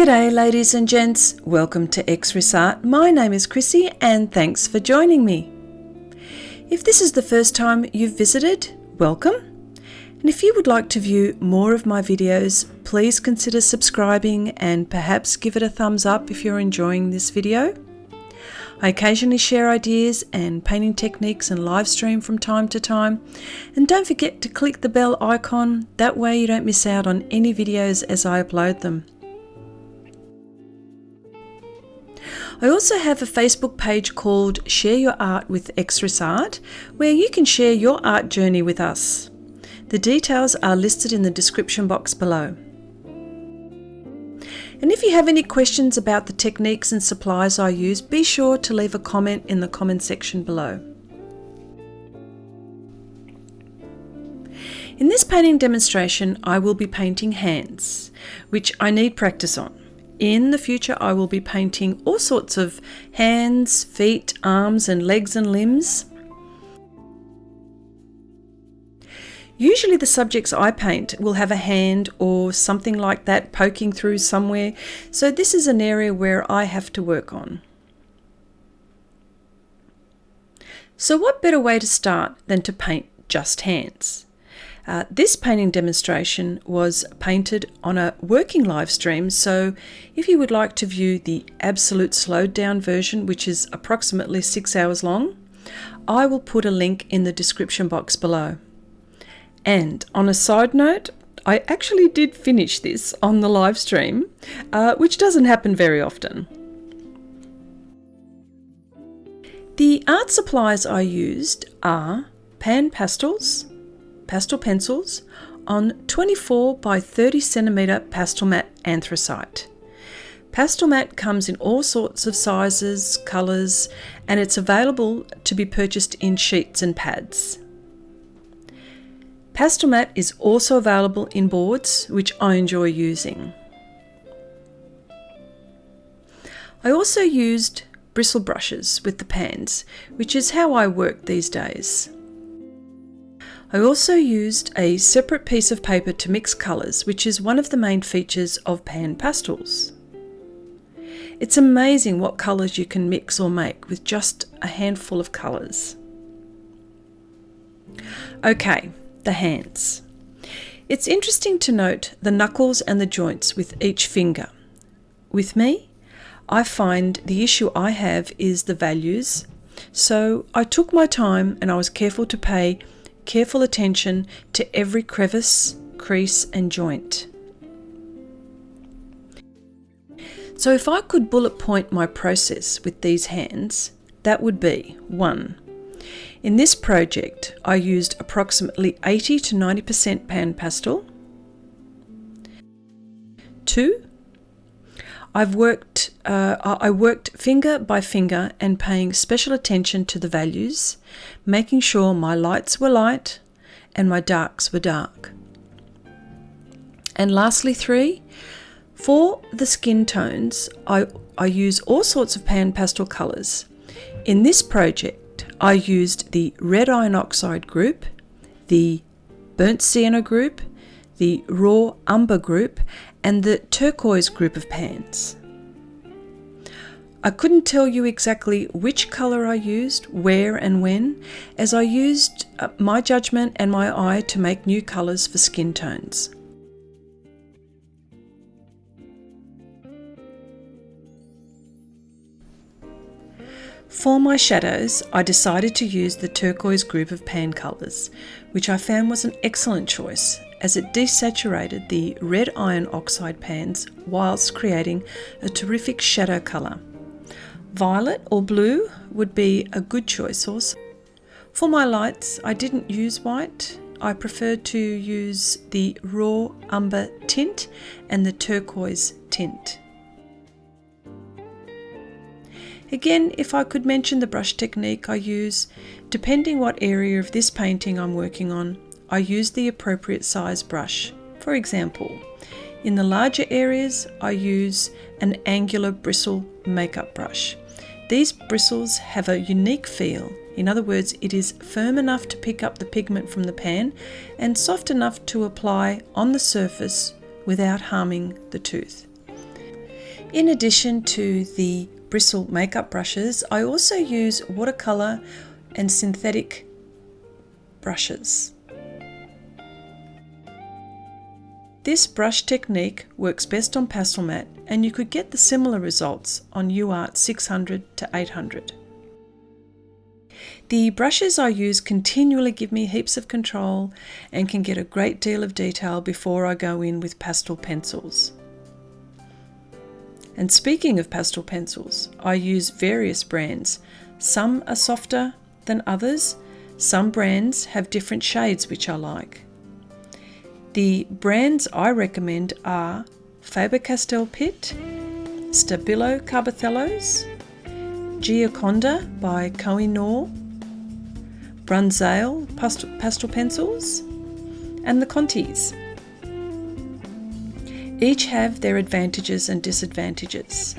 G'day ladies and gents, welcome to Xrissart. My name is Chrissy and thanks for joining me. If this is the first time you've visited, welcome. And if you would like to view more of my videos, please consider subscribing and perhaps give it a thumbs up if you're enjoying this video. I occasionally share ideas and painting techniques and live stream from time to time. And don't forget to click the bell icon, that way you don't miss out on any videos as I upload them. I also have a Facebook page called Share Your Art with Xrissart, where you can share your art journey with us. The details are listed in the description box below. And if you have any questions about the techniques and supplies I use, be sure to leave a comment in the comment section below. In this painting demonstration, I will be painting hands, which I need practice on. In the future, I will be painting all sorts of hands, feet, arms, and legs and limbs. Usually the subjects I paint will have a hand or something like that poking through somewhere, so this is an area where I have to work on. So what better way to start than to paint just hands? This painting demonstration was painted on a working live stream, so if you would like to view the absolute slowed down version, which is approximately 6 hours long, I will put a link in the description box below. And on a side note, I actually did finish this on the live stream, which doesn't happen very often. The art supplies I used are PanPastels Pastel Pencils on 24 by 30 centimeter Pastelmat anthracite. Pastelmat comes in all sorts of sizes, colours, and it's available to be purchased in sheets and pads. Pastelmat is also available in boards, which I enjoy using. I also used bristle brushes with the pans, which is how I work these days. I also used a separate piece of paper to mix colours, which is one of the main features of PanPastels. It's amazing what colours you can mix or make with just a handful of colours. Okay, the hands. It's interesting to note the knuckles and the joints with each finger. With me, I find the issue I have is the values, so I took my time and I was careful to pay careful attention to every crevice, crease and joint. So if I could bullet point my process with these hands, that would be 1. In this project, I used approximately 80 to 90% PanPastel. 2. I worked finger by finger and paying special attention to the values, making sure my lights were light and my darks were dark. And lastly 3, for the skin tones, I use all sorts of PanPastel colours. In this project, I used the red iron oxide group, the burnt sienna group, the raw umber group, and the turquoise group of pans. I couldn't tell you exactly which colour I used, where and when, as I used my judgment and my eye to make new colours for skin tones. For my shadows, I decided to use the turquoise group of pan colours, which I found was an excellent choice, as it desaturated the red iron oxide pans whilst creating a terrific shadow colour. Violet or blue would be a good choice also. For my lights, I didn't use white. I preferred to use the raw umber tint and the turquoise tint. Again, if I could mention the brush technique I use, depending what area of this painting I'm working on, I use the appropriate size brush. For example, in the larger areas, I use an angular bristle makeup brush. These bristles have a unique feel. In other words, it is firm enough to pick up the pigment from the pan and soft enough to apply on the surface without harming the tooth. In addition to the bristle makeup brushes, I also use watercolour and synthetic brushes. This brush technique works best on Pastelmat, and you could get the similar results on UArt 600 to 800. The brushes I use continually give me heaps of control and can get a great deal of detail before I go in with pastel pencils. And speaking of pastel pencils, I use various brands. Some are softer than others. Some brands have different shades which I like. The brands I recommend are Faber-Castell Pitt, Stabilo Carbothellos, Gioconda by Koh-i-Noor, Brunsale Pastel Pencils, and the Contis. Each have their advantages and disadvantages.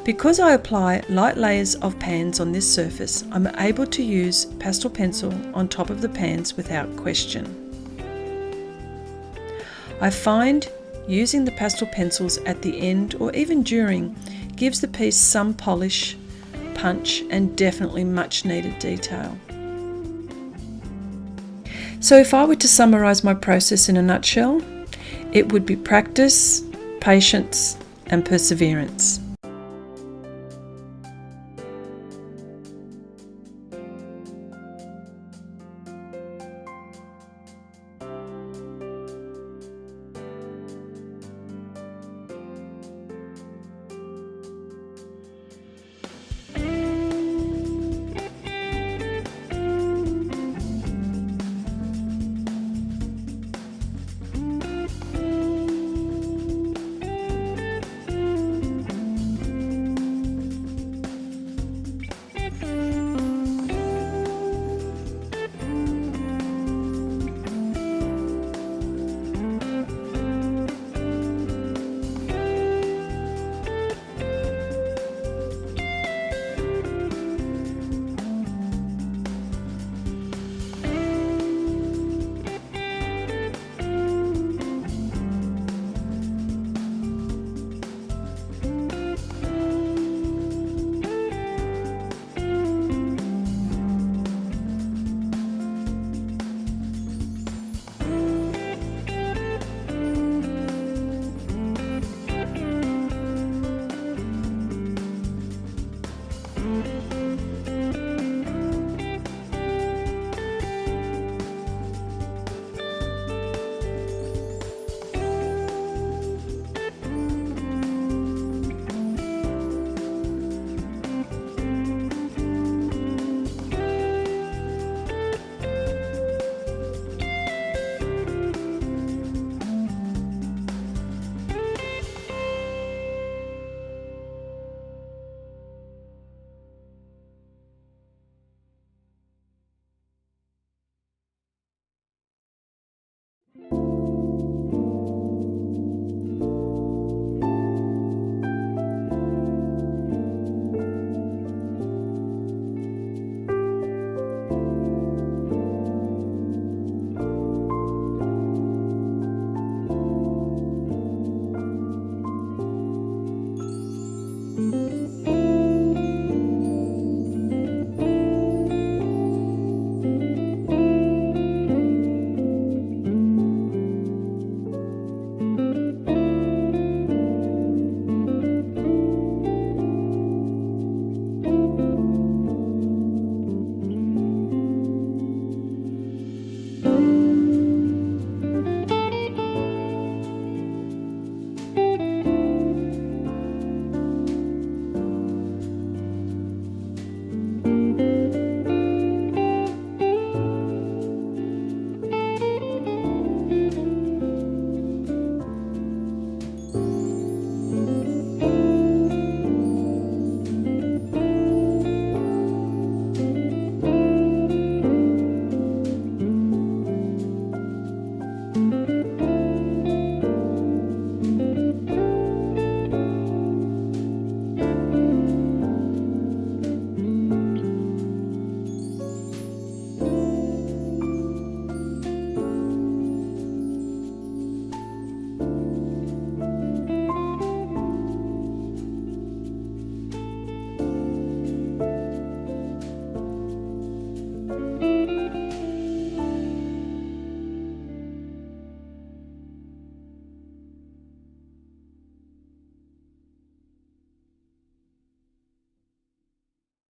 Because I apply light layers of pans on this surface, I'm able to use pastel pencil on top of the pans without question. I find using the pastel pencils at the end or even during gives the piece some polish, punch, and definitely much needed detail. So if I were to summarise my process in a nutshell, it would be practice, patience, and perseverance.